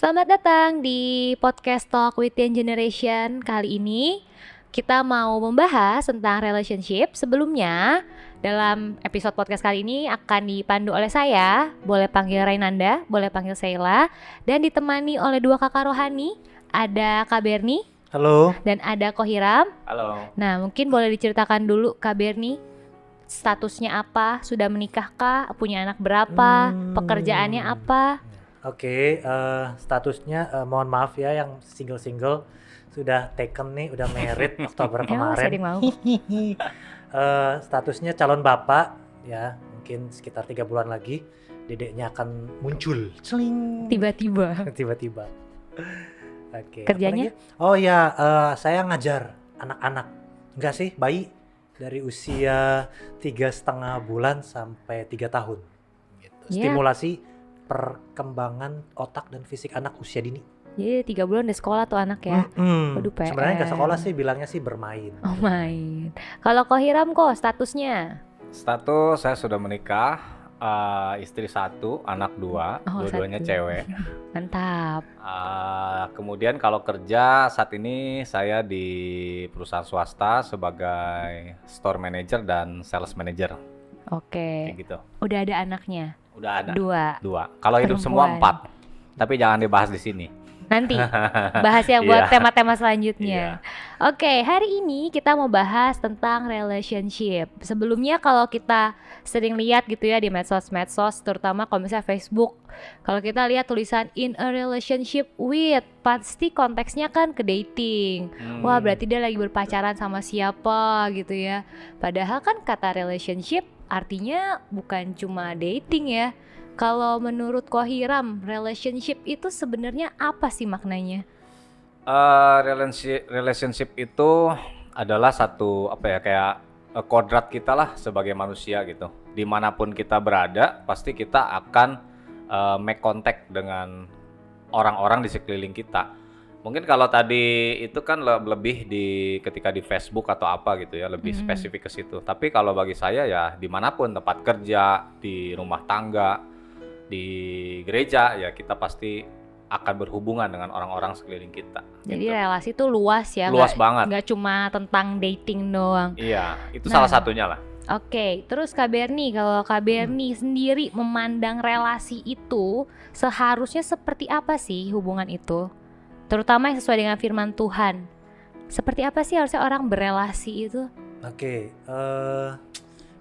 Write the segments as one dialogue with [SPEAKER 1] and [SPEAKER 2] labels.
[SPEAKER 1] Selamat datang di podcast Talk with Young Generation. Kali ini kita mau membahas tentang relationship. Sebelumnya, dalam episode podcast kali ini akan dipandu oleh saya, boleh panggil Rainanda, boleh panggil Sheila, dan ditemani oleh dua kakak rohani. Ada Kak Berni.
[SPEAKER 2] Halo.
[SPEAKER 1] Dan ada Kohiram.
[SPEAKER 3] Halo.
[SPEAKER 1] Nah, mungkin boleh diceritakan dulu Kak Berni, statusnya apa, sudah menikahkah, punya anak berapa, pekerjaannya apa?
[SPEAKER 2] Oke, statusnya mohon maaf ya yang single sudah taken nih, udah married Oktober kemarin.
[SPEAKER 1] Mau.
[SPEAKER 2] Statusnya calon bapak ya, mungkin sekitar 3 bulan lagi dedeknya akan muncul. Celing.
[SPEAKER 1] Tiba-tiba.
[SPEAKER 2] Tiba-tiba. Oke.
[SPEAKER 1] Kerjanya?
[SPEAKER 2] Oh ya, saya ngajar anak-anak. Enggak sih, bayi dari usia 3,5 bulan sampai 3 tahun. Gitu.
[SPEAKER 1] Yeah.
[SPEAKER 2] Stimulasi perkembangan otak dan fisik anak usia dini.
[SPEAKER 1] Jadi 3 bulan udah sekolah tuh anak ya. Waduh, PR.
[SPEAKER 2] Sebenarnya nggak sekolah sih, bilangnya sih bermain.
[SPEAKER 1] Oh, main. Kalau Kohiram kok statusnya?
[SPEAKER 3] Status saya sudah menikah, istri 1, anak 2, dua-duanya
[SPEAKER 1] 1.
[SPEAKER 3] cewek.
[SPEAKER 1] Mantap.
[SPEAKER 3] Kemudian kalau kerja saat ini saya di perusahaan swasta sebagai store manager dan sales manager.
[SPEAKER 1] Oke.
[SPEAKER 3] Kayak gitu.
[SPEAKER 1] Udah ada anaknya?
[SPEAKER 3] Udah ada.
[SPEAKER 1] 2.
[SPEAKER 3] Kalau hidup semua
[SPEAKER 1] Perempuan.
[SPEAKER 3] 4. Tapi jangan dibahas di sini.
[SPEAKER 1] Nanti bahas yang buat
[SPEAKER 3] Iya.
[SPEAKER 1] tema-tema selanjutnya. Oke, hari ini kita mau bahas tentang relationship. Sebelumnya kalau kita sering lihat gitu ya di medsos, terutama kalau misalnya Facebook, kalau kita lihat tulisan in a relationship with, pasti konteksnya kan ke dating. Wah, berarti dia lagi berpacaran sama siapa gitu ya. Padahal kan kata relationship artinya bukan cuma dating ya. Kalau menurut Kohiram, relationship itu sebenarnya apa sih maknanya?
[SPEAKER 3] Relationship itu adalah satu kayak kodrat kita lah sebagai manusia gitu. Dimanapun kita berada, pasti kita akan make contact dengan orang-orang di sekeliling kita. Mungkin kalau tadi itu kan lebih ketika di Facebook atau apa gitu ya, lebih spesifik ke situ. Tapi kalau bagi saya ya dimanapun, tempat kerja, di rumah tangga, di gereja, ya kita pasti akan berhubungan dengan orang-orang sekeliling kita.
[SPEAKER 1] Jadi
[SPEAKER 3] gitu.
[SPEAKER 1] relasi itu luas ya,
[SPEAKER 3] Luas banget.
[SPEAKER 1] Nggak cuma tentang dating doang.
[SPEAKER 3] Iya, itu salah satunya lah.
[SPEAKER 1] Oke, terus Kak Berni, kalau Kak Berni sendiri memandang relasi itu seharusnya seperti apa sih hubungan itu? Terutama yang sesuai dengan firman Tuhan. Seperti apa sih harusnya orang berelasi itu?
[SPEAKER 2] Oke,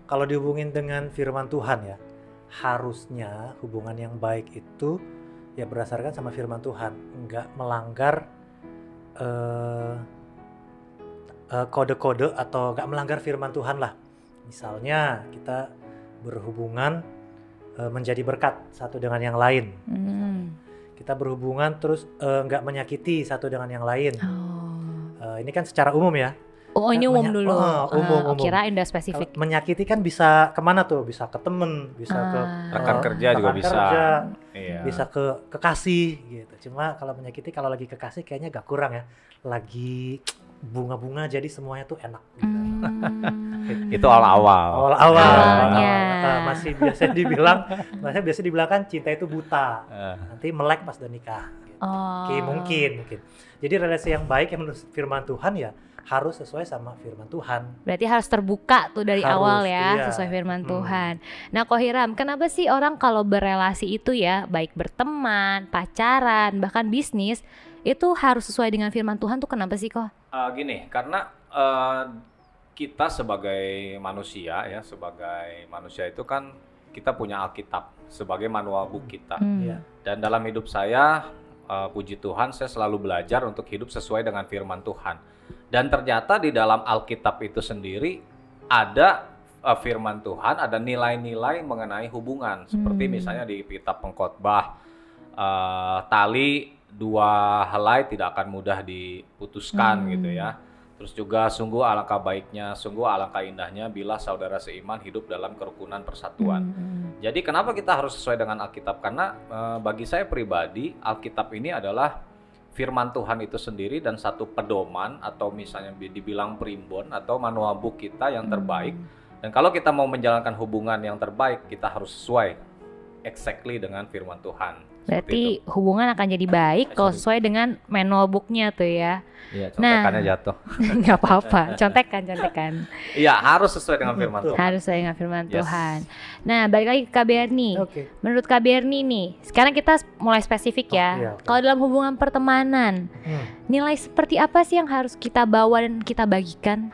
[SPEAKER 2] kalau dihubungin dengan firman Tuhan ya, harusnya hubungan yang baik itu ya berdasarkan sama firman Tuhan, nggak melanggar kode-kode atau nggak melanggar firman Tuhan lah. Misalnya kita berhubungan menjadi berkat satu dengan yang lain. Kita berhubungan terus nggak menyakiti satu dengan yang lain. Ini kan secara umum ya.
[SPEAKER 1] Oh, ini umum dulu.
[SPEAKER 2] Umum.
[SPEAKER 1] Kirain udah spesifik.
[SPEAKER 2] Kalau menyakiti kan bisa kemana tuh? Bisa ke temen, bisa ke
[SPEAKER 3] rekan kerja juga bisa. Iya.
[SPEAKER 2] Bisa ke kekasih gitu. Cuma kalau menyakiti, kalau lagi kekasih kayaknya agak kurang ya. Lagi bunga-bunga jadi semuanya tuh enak gitu.
[SPEAKER 3] Itu awal-awal.
[SPEAKER 1] Awalnya.
[SPEAKER 2] Masih biasa dibilang kan cinta itu buta. Nanti melek pas udah nikah. Gitu. Oke, mungkin. Jadi relasi yang baik yang menurut firman Tuhan ya harus sesuai sama firman Tuhan.
[SPEAKER 1] Berarti harus terbuka tuh dari awal ya,
[SPEAKER 2] iya.
[SPEAKER 1] sesuai firman Tuhan. Nah, Kohiram, kenapa sih orang kalau berelasi itu ya, baik berteman, pacaran, bahkan bisnis, itu harus sesuai dengan firman Tuhan tuh kenapa sih kok?
[SPEAKER 3] Gini, karena kita sebagai manusia itu kan kita punya Alkitab sebagai manual book kita. Dan dalam hidup saya, puji Tuhan, saya selalu belajar untuk hidup sesuai dengan firman Tuhan. Dan ternyata di dalam Alkitab itu sendiri ada firman Tuhan, ada nilai-nilai mengenai hubungan. Seperti misalnya di kitab Pengkhotbah, tali 2 helai tidak akan mudah diputuskan gitu ya. Terus juga sungguh alangkah baiknya, sungguh alangkah indahnya bila saudara seiman hidup dalam kerukunan persatuan. Jadi kenapa kita harus sesuai dengan Alkitab? Karena bagi saya pribadi, Alkitab ini adalah firman Tuhan itu sendiri dan satu pedoman atau misalnya dibilang primbon atau manual book kita yang terbaik. Dan kalau kita mau menjalankan hubungan yang terbaik, kita harus sesuai exactly dengan firman Tuhan.
[SPEAKER 1] Berarti hubungan akan jadi baik kalau sesuai dengan manual booknya tuh ya.
[SPEAKER 3] Iya, contekannya jatuh.
[SPEAKER 1] Nggak apa-apa, contekan.
[SPEAKER 3] Iya, harus sesuai dengan firman Tuhan.
[SPEAKER 1] Harus sesuai dengan firman Tuhan. Nah, balik lagi ke Kak Berni. Menurut Kak Berni nih, sekarang kita mulai spesifik ya. Kalau dalam hubungan pertemanan, nilai seperti apa sih yang harus kita bawa dan kita bagikan?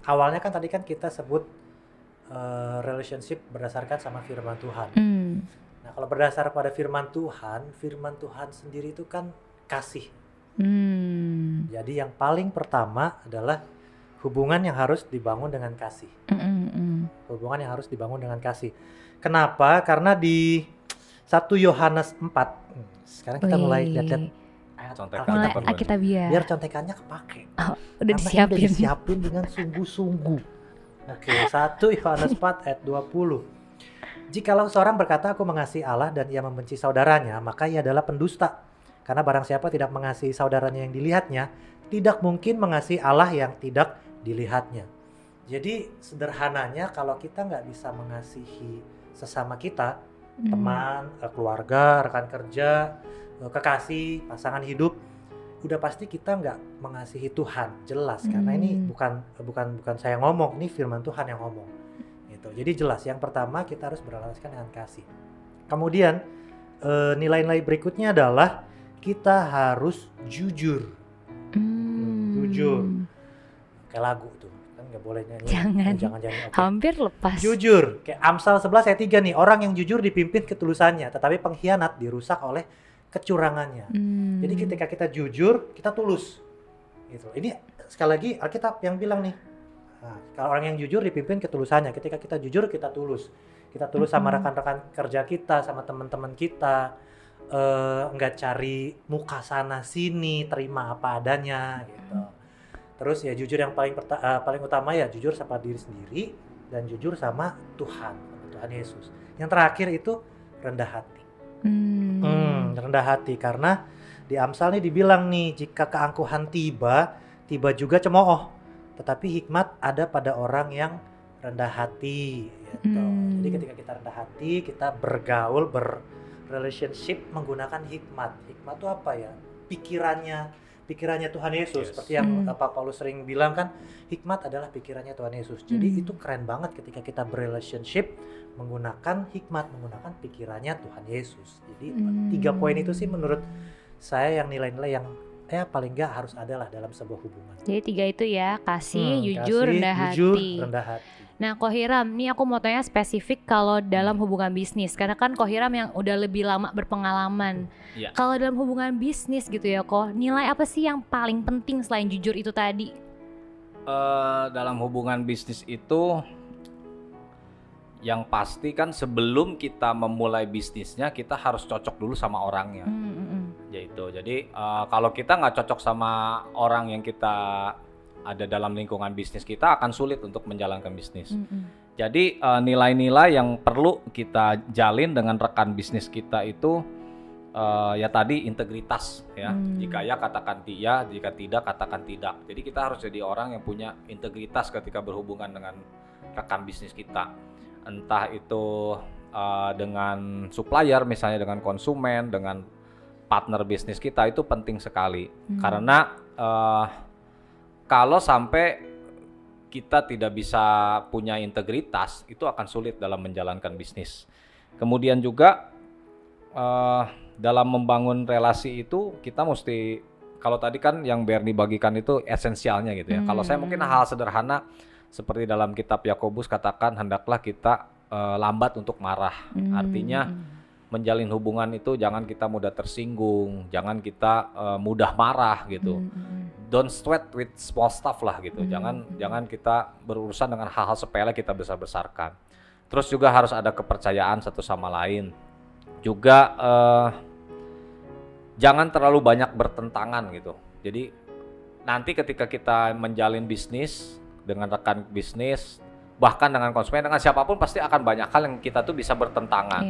[SPEAKER 2] Awalnya kan tadi kan kita sebut relationship berdasarkan sama firman Tuhan. Nah, kalau berdasar pada firman Tuhan sendiri itu kan kasih. Jadi yang paling pertama adalah hubungan yang harus dibangun dengan kasih. Hubungan yang harus dibangun dengan kasih. Kenapa? Karena di 1 Yohanes 4, sekarang kita mulai lihat-lihat
[SPEAKER 1] Alkitabiah.
[SPEAKER 2] Biar contekannya kepake.
[SPEAKER 1] Udah
[SPEAKER 2] disiapin dengan sungguh-sungguh. 1 Yohanes 4 ayat 20. Jikalau seorang berkata aku mengasihi Allah dan ia membenci saudaranya, maka ia adalah pendusta. Karena barang siapa tidak mengasihi saudaranya yang dilihatnya, tidak mungkin mengasihi Allah yang tidak dilihatnya. Jadi sederhananya kalau kita nggak bisa mengasihi sesama kita, teman, keluarga, rekan kerja, kekasih, pasangan hidup, udah pasti kita nggak mengasihi Tuhan, jelas. Karena ini bukan saya ngomong, ini firman Tuhan yang ngomong. Gitu. Jadi jelas, yang pertama kita harus beralaskan dengan kasih. Kemudian nilai-nilai berikutnya adalah kita harus jujur. Jujur. Kayak lagu tuh, kan nggak boleh nyanyi. Jangan.
[SPEAKER 1] Hampir lepas.
[SPEAKER 2] Jujur. Kayak Amsal 11 ayat 3 nih, orang yang jujur dipimpin ketulusannya, tetapi pengkhianat dirusak oleh kecurangannya. Jadi ketika kita jujur, kita tulus. Gitu. Ini sekali lagi Alkitab yang bilang nih. Nah, kalau orang yang jujur dipimpin ketulusannya. Ketika kita jujur, kita tulus. Kita tulus sama rekan-rekan kerja kita, sama teman-teman kita. Nggak cari muka sana sini, terima apa adanya gitu. Terus ya jujur yang paling utama ya jujur sama diri sendiri dan jujur sama Tuhan Yesus. Yang terakhir itu rendah hati. Rendah hati karena di Amsal nih dibilang nih, jika keangkuhan tiba juga cemooh. Tetapi hikmat ada pada orang yang rendah hati gitu. Jadi ketika kita rendah hati, kita bergaul, berrelationship menggunakan hikmat. Hikmat itu apa ya? Pikirannya Tuhan Yesus. Seperti yang Pak Paulus sering bilang kan, hikmat adalah pikirannya Tuhan Yesus. Jadi itu keren banget ketika kita berrelationship menggunakan hikmat, menggunakan pikirannya Tuhan Yesus. Jadi 3 poin itu sih menurut saya yang nilai-nilai yang paling nggak harus ada lah dalam sebuah hubungan.
[SPEAKER 1] Jadi 3 itu ya, kasih, jujur, rendah hati. Nah, Ko Hiram, nih aku mau tanya spesifik kalau dalam hubungan bisnis. Karena kan Ko Hiram yang udah lebih lama berpengalaman. Kalau dalam hubungan bisnis gitu ya, Ko, nilai apa sih yang paling penting selain jujur itu tadi?
[SPEAKER 3] Dalam hubungan bisnis itu, yang pasti kan sebelum kita memulai bisnisnya, kita harus cocok dulu sama orangnya. Yaitu, jadi kalau kita nggak cocok sama orang yang kita ada dalam lingkungan bisnis kita, akan sulit untuk menjalankan bisnis. Jadi nilai-nilai yang perlu kita jalin dengan rekan bisnis kita itu ya tadi integritas ya. Jika ya katakan iya, jika tidak katakan tidak. Jadi kita harus jadi orang yang punya integritas ketika berhubungan dengan rekan bisnis kita. Entah itu dengan supplier, misalnya dengan konsumen, dengan partner bisnis kita, itu penting sekali. Karena kalau sampai kita tidak bisa punya integritas, itu akan sulit dalam menjalankan bisnis. Kemudian juga dalam membangun relasi itu kita mesti, kalau tadi kan yang Berni bagikan itu esensialnya gitu ya. Kalau saya mungkin hal sederhana seperti dalam kitab Yakobus katakan, hendaklah kita lambat untuk marah. Artinya menjalin hubungan itu jangan kita mudah tersinggung, jangan kita mudah marah gitu. Don't sweat with small stuff lah gitu. Jangan kita berurusan dengan hal-hal sepele kita besar-besarkan. Terus juga harus ada kepercayaan satu sama lain. Juga jangan terlalu banyak bertentangan gitu. Jadi nanti ketika kita menjalin bisnis dengan rekan bisnis, bahkan dengan konsumen, dengan siapapun pasti akan banyak hal yang kita tuh bisa bertentangan.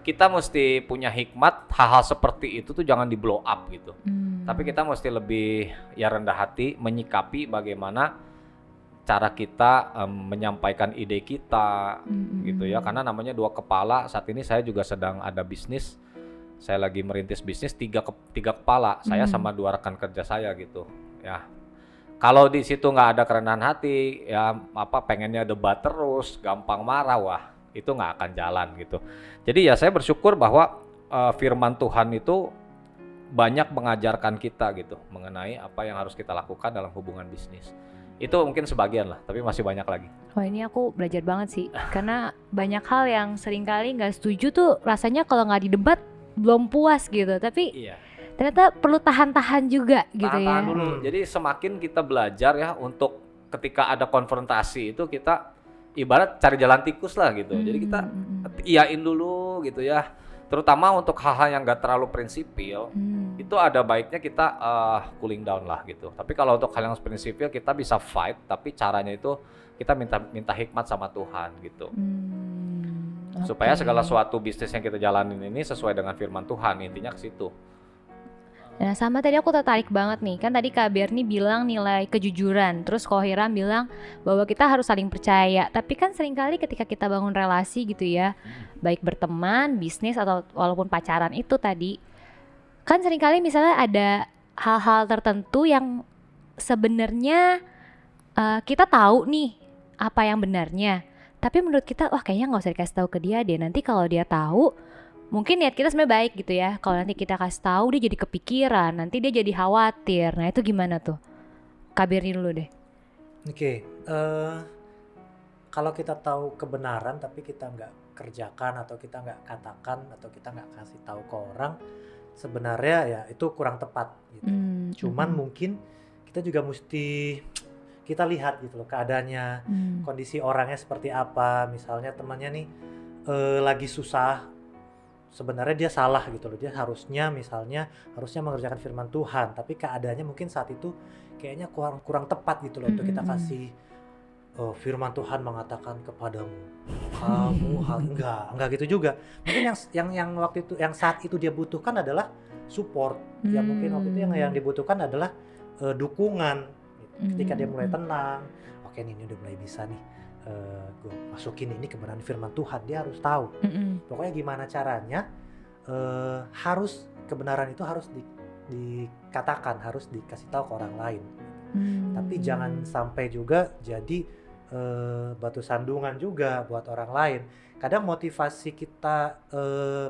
[SPEAKER 3] Kita mesti punya hikmat, hal-hal seperti itu tuh jangan di blow up gitu. Tapi kita mesti lebih ya rendah hati, menyikapi bagaimana cara kita menyampaikan ide kita gitu ya, karena namanya dua kepala. Saat ini saya juga sedang ada bisnis, saya lagi merintis bisnis tiga kepala, saya sama 2 rekan kerja saya gitu ya. Kalau di situ nggak ada kerendahan hati ya, pengennya debat terus, gampang marah, wah itu nggak akan jalan gitu. Jadi ya saya bersyukur bahwa firman Tuhan itu banyak mengajarkan kita gitu mengenai apa yang harus kita lakukan dalam hubungan bisnis. Itu mungkin sebagian lah, tapi masih banyak lagi.
[SPEAKER 1] Wah, ini aku belajar banget sih, karena banyak hal yang seringkali nggak setuju tuh rasanya kalau nggak didebat belum puas gitu, tapi ternyata perlu tahan-tahan juga gitu ya.
[SPEAKER 3] Tahan dulu. Jadi semakin kita belajar ya untuk ketika ada konfrontasi itu kita ibarat cari jalan tikus lah gitu. Jadi kita iyain dulu gitu ya. Terutama untuk hal-hal yang gak terlalu prinsipil, itu ada baiknya kita cooling down lah gitu. Tapi kalau untuk hal yang prinsipil kita bisa fight, tapi caranya itu kita minta hikmat sama Tuhan gitu. Supaya segala suatu bisnis yang kita jalanin ini sesuai dengan firman Tuhan, intinya ke situ.
[SPEAKER 1] Nah, sama tadi aku tertarik banget nih, kan tadi Kak Berni bilang nilai kejujuran, terus Ko Hiram bilang bahwa kita harus saling percaya. Tapi kan seringkali ketika kita bangun relasi gitu ya, baik berteman, bisnis atau walaupun pacaran itu tadi, kan seringkali misalnya ada hal-hal tertentu yang sebenarnya kita tahu nih apa yang benarnya, tapi menurut kita wah kayaknya nggak usah dikasih tahu ke dia deh, nanti kalau dia tahu mungkin niat kita sebenarnya baik gitu ya. Kalau nanti kita kasih tahu dia jadi kepikiran, nanti dia jadi khawatir. Nah itu gimana tuh? Kak Berni dulu deh.
[SPEAKER 2] Oke, kalau kita tahu kebenaran tapi kita nggak kerjakan atau kita nggak katakan atau kita nggak kasih tahu ke orang, sebenarnya ya itu kurang tepat gitu. Cuman mungkin kita juga mesti kita lihat gitu loh keadaannya, kondisi orangnya seperti apa. Misalnya temannya nih lagi susah, sebenarnya dia salah gitu loh, dia harusnya mengerjakan firman Tuhan, tapi keadaannya mungkin saat itu kayaknya kurang tepat gitu loh untuk kita kasih firman Tuhan mengatakan kepadamu kamu enggak gitu juga. Mungkin yang waktu itu yang saat itu dia butuhkan adalah support. Ya mungkin waktu itu yang dibutuhkan adalah dukungan gitu. Ketika dia mulai tenang, oke nih, ini udah mulai bisa nih, gue masukin ini kebenaran firman Tuhan, dia harus tahu. Pokoknya gimana caranya harus kebenaran itu harus dikatakan, harus dikasih tahu ke orang lain. Tapi jangan sampai juga jadi batu sandungan juga buat orang lain. Kadang motivasi kita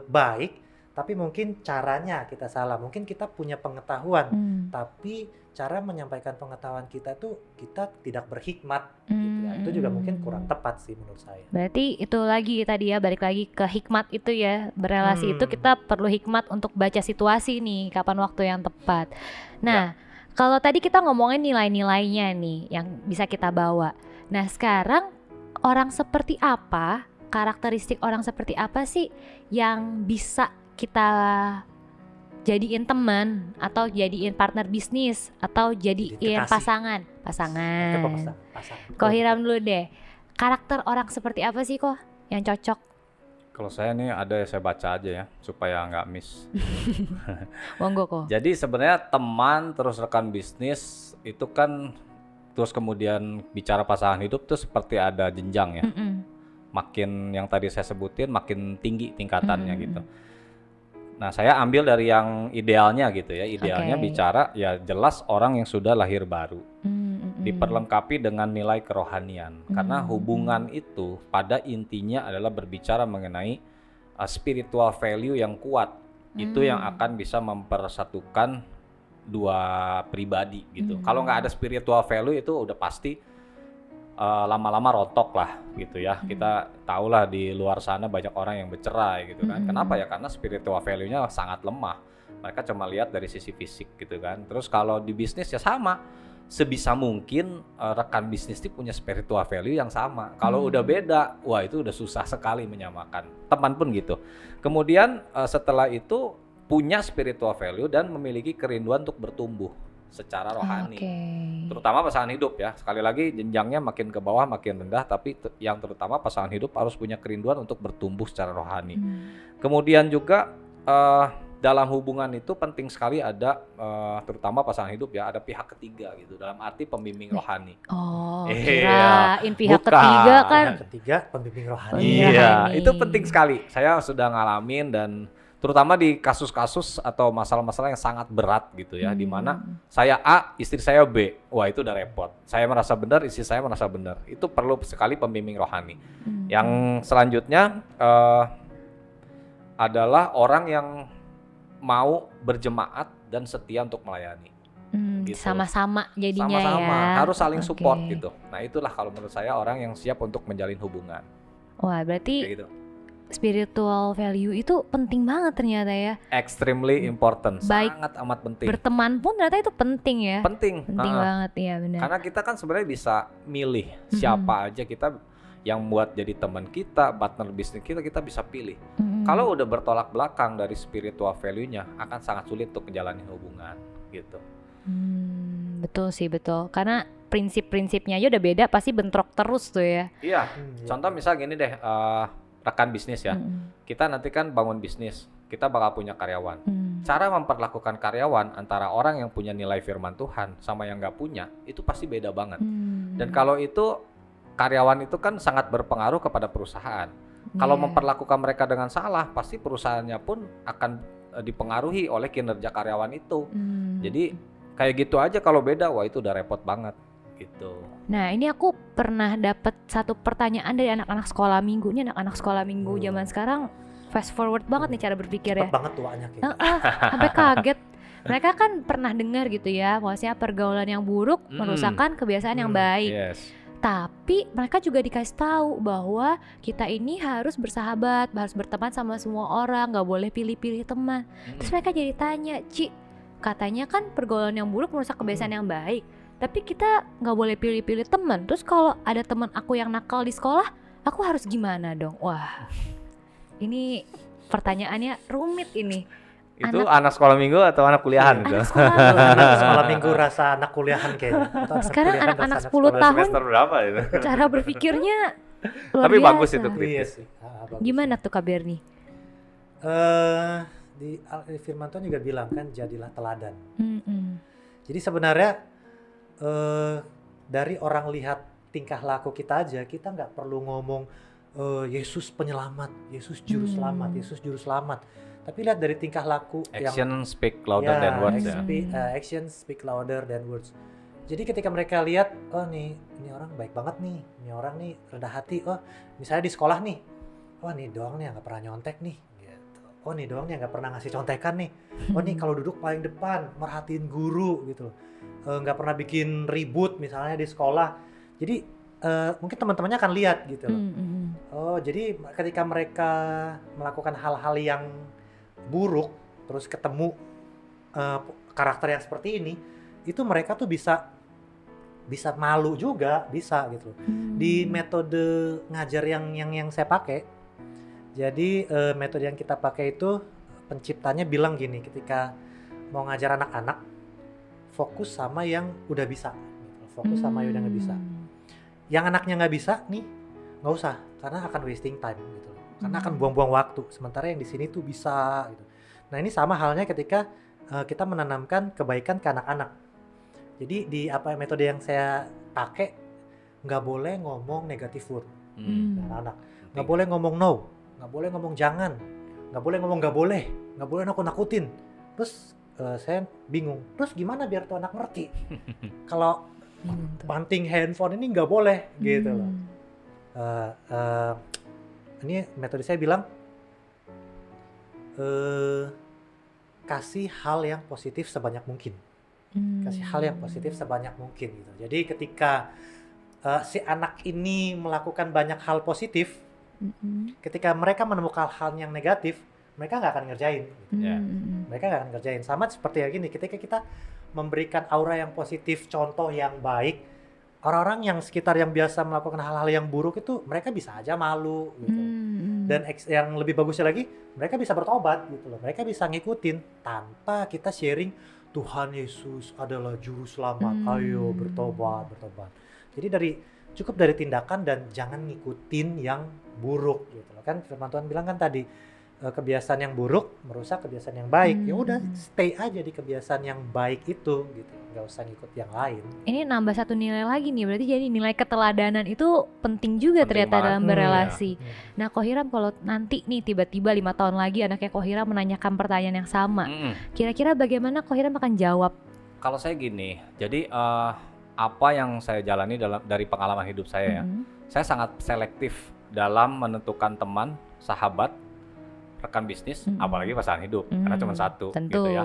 [SPEAKER 2] baik, tapi mungkin caranya kita salah. Mungkin kita punya pengetahuan, tapi cara menyampaikan pengetahuan kita tuh kita tidak berhikmat gitu ya. Itu juga mungkin kurang tepat sih menurut saya.
[SPEAKER 1] Berarti itu lagi tadi ya, balik lagi ke hikmat itu ya. Berelasi itu kita perlu hikmat untuk baca situasi nih, kapan waktu yang tepat. Nah, kalau tadi kita ngomongin nilai-nilainya nih yang bisa kita bawa. Nah, sekarang orang seperti apa, karakteristik orang seperti apa sih yang bisa kita jadiin teman atau jadiin partner bisnis atau jadiin pasangan. Ko Hiram dulu deh. Karakter orang seperti apa sih kok yang cocok?
[SPEAKER 3] Kalau saya nih ada, saya baca aja ya supaya nggak miss.
[SPEAKER 1] Monggo kok.
[SPEAKER 3] Jadi sebenarnya teman terus rekan bisnis itu kan terus kemudian bicara pasangan hidup tuh seperti ada jenjang ya. Makin yang tadi saya sebutin makin tinggi tingkatannya gitu. Nah, saya ambil dari yang idealnya gitu ya. Idealnya bicara ya jelas orang yang sudah lahir baru. Diperlengkapi dengan nilai kerohanian. Karena hubungan itu pada intinya adalah berbicara mengenai spiritual value yang kuat. Itu yang akan bisa mempersatukan dua pribadi gitu. Kalau nggak ada spiritual value itu udah pasti lama-lama rontok lah gitu ya. Kita tahulah di luar sana banyak orang yang bercerai gitu kan. Kenapa ya? Karena spiritual value-nya sangat lemah. Mereka cuma lihat dari sisi fisik gitu kan. Terus kalau di bisnis ya sama. Sebisa mungkin rekan bisnis itu punya spiritual value yang sama. Kalau udah beda, wah itu udah susah sekali menyamakan. Teman pun gitu. Kemudian setelah itu punya spiritual value dan memiliki kerinduan untuk bertumbuh secara rohani, terutama pasangan hidup ya. Sekali lagi jenjangnya makin ke bawah makin rendah, tapi yang terutama pasangan hidup harus punya kerinduan untuk bertumbuh secara rohani. Kemudian juga dalam hubungan itu penting sekali ada terutama pasangan hidup ya, ada pihak ketiga gitu, dalam arti pembimbing rohani.
[SPEAKER 1] Oh, kirain pihak
[SPEAKER 3] Bukan.
[SPEAKER 1] ketiga kan.
[SPEAKER 2] Pihak ketiga pembimbing rohani.
[SPEAKER 3] Iya, itu penting sekali. Saya sudah ngalamin dan terutama di kasus-kasus atau masalah-masalah yang sangat berat gitu ya, di mana saya A, istri saya B. Wah, itu udah repot. Saya merasa benar, istri saya merasa benar. Itu perlu sekali pembimbing rohani. Yang selanjutnya adalah orang yang mau berjemaat dan setia untuk melayani. Gitu.
[SPEAKER 1] Sama-sama jadinya
[SPEAKER 3] Sama-sama,
[SPEAKER 1] ya.
[SPEAKER 3] harus saling support gitu. Nah, itulah kalau menurut saya orang yang siap untuk menjalin hubungan.
[SPEAKER 1] Wah, berarti
[SPEAKER 3] Kayak gitu.
[SPEAKER 1] spiritual value itu penting banget ternyata ya.
[SPEAKER 3] Extremely important,
[SPEAKER 1] Baik
[SPEAKER 3] sangat amat penting.
[SPEAKER 1] berteman pun ternyata itu penting ya.
[SPEAKER 3] Penting
[SPEAKER 1] banget ya, benar.
[SPEAKER 3] Karena kita kan sebenarnya bisa milih siapa aja kita yang buat jadi teman kita, partner bisnis kita bisa pilih. Kalau udah bertolak belakang dari spiritual value-nya, akan sangat sulit untuk menjalani hubungan gitu.
[SPEAKER 1] Betul sih, betul. Karena prinsip-prinsipnya aja udah beda, pasti bentrok terus tuh ya.
[SPEAKER 3] Iya. Contoh misal gini deh, rekan bisnis ya. Kita nanti kan bangun bisnis, kita bakal punya karyawan. Cara memperlakukan karyawan antara orang yang punya nilai firman Tuhan sama yang nggak punya, itu pasti beda banget. Dan kalau itu karyawan itu kan sangat berpengaruh kepada perusahaan. Kalau memperlakukan mereka dengan salah, pasti perusahaannya pun akan dipengaruhi oleh kinerja karyawan itu. Jadi kayak gitu aja kalau beda, wah itu udah repot banget gitu.
[SPEAKER 1] Nah, ini aku pernah dapat satu pertanyaan dari anak-anak sekolah minggu. Ini anak-anak sekolah minggu zaman sekarang fast forward banget nih cara berpikir ya.
[SPEAKER 2] Cepet banget tuanya kayaknya.
[SPEAKER 1] Sampai kaget. Mereka kan pernah dengar gitu ya, maksudnya pergaulan yang buruk merusakkan kebiasaan yang baik.
[SPEAKER 3] Yes.
[SPEAKER 1] Tapi mereka juga dikasih tahu bahwa kita ini harus bersahabat, harus berteman sama semua orang, nggak boleh pilih-pilih teman. Terus mereka jadi tanya, Ci, katanya kan pergaulan yang buruk merusak kebiasaan yang baik, tapi kita nggak boleh pilih-pilih teman. Terus kalau ada teman aku yang nakal di sekolah, aku harus gimana dong? Wah, ini pertanyaannya rumit ini.
[SPEAKER 3] Itu anak sekolah minggu atau anak kuliahan gitu?
[SPEAKER 1] Anak sekolah
[SPEAKER 2] Sekolah minggu rasa anak kuliahan kayaknya.
[SPEAKER 1] Sekarang anak-anak 10 tahun
[SPEAKER 3] Semester berapa itu?
[SPEAKER 1] cara berpikirnya luar
[SPEAKER 3] Tapi
[SPEAKER 1] biasa.
[SPEAKER 3] bagus itu
[SPEAKER 2] Iya
[SPEAKER 3] kritis.
[SPEAKER 2] sih. Bagus.
[SPEAKER 1] Gimana tuh Kak Berni?
[SPEAKER 2] Di firman Tuhan juga bilang kan, jadilah teladan. Jadi sebenarnya dari orang lihat tingkah laku kita aja, kita nggak perlu ngomong Yesus penyelamat, Yesus juru selamat, Yesus juru selamat. Tapi lihat dari tingkah laku
[SPEAKER 3] Action speak louder than words ya.
[SPEAKER 2] Action speak louder than words. Jadi ketika mereka lihat, oh nih, ini orang baik banget nih, ini orang nih rendah hati. Oh, misalnya di sekolah nih, oh nih doang nih yang nggak pernah nyontek nih. Gitu. Oh nih doang nih yang nggak pernah ngasih contekan nih. Oh nih kalau duduk paling depan, merhatiin guru gitu. Nggak pernah bikin ribut misalnya di sekolah. Jadi mungkin teman-temannya akan lihat gitu loh. Oh jadi ketika mereka melakukan hal-hal yang buruk, terus ketemu karakter yang seperti ini, itu mereka tuh bisa malu juga, bisa gitu. Di metode ngajar yang saya pakai, jadi metode yang kita pakai itu penciptanya bilang gini, ketika mau ngajar anak-anak, fokus sama yang udah bisa, gitu. Fokus sama yang udah nggak bisa. Yang anaknya nggak bisa nih, nggak usah, karena akan wasting time gitu. Karena akan buang-buang waktu. Sementara yang di sini tuh bisa gitu. Nah ini sama halnya ketika kita menanamkan kebaikan ke anak-anak. Jadi di metode yang saya pakai, nggak boleh ngomong negatif word ke anak-anak. Nggak boleh ngomong no, nggak boleh ngomong jangan, nggak boleh ngomong nggak boleh nakut-nakutin. Terus saya bingung. Terus gimana biar tuh anak ngerti? Kalau banting handphone ini nggak boleh gitu loh. Ini metode saya bilang kasih hal yang positif sebanyak mungkin. Kasih hal yang positif sebanyak mungkin gitu. Jadi ketika si anak ini melakukan banyak hal positif, ketika mereka menemukan hal yang negatif, mereka nggak akan ngerjain gitu. Mereka nggak akan ngerjain. Sama seperti yang gini, ketika kita memberikan aura yang positif, contoh yang baik, orang-orang yang sekitar yang biasa melakukan hal-hal yang buruk itu mereka bisa aja malu gitu. Dan yang lebih bagusnya lagi, mereka bisa bertobat gitu loh. Mereka bisa ngikutin tanpa kita sharing, Tuhan Yesus adalah juru selamat. Ayo bertobat. Jadi cukup dari tindakan dan jangan ngikutin yang buruk gitu loh. Kan firman Tuhan bilang kan tadi, kebiasaan yang buruk merusak kebiasaan yang baik. Ya udah stay aja di kebiasaan yang baik itu gitu, nggak usah ngikut yang lain.
[SPEAKER 1] Ini nambah satu nilai lagi nih, berarti jadi nilai keteladanan itu penting juga ternyata dalam berelasi. Nah Kohiram, kalau nanti nih tiba-tiba 5 tahun lagi anaknya Kohiram menanyakan pertanyaan yang sama, kira-kira bagaimana Kohiram akan jawab?
[SPEAKER 3] Kalau saya gini, jadi apa yang saya jalani dari pengalaman hidup saya ya, saya sangat selektif dalam menentukan teman, sahabat, rekan bisnis, apalagi pasangan hidup, karena cuma satu.
[SPEAKER 1] Tentu.
[SPEAKER 3] Gitu ya.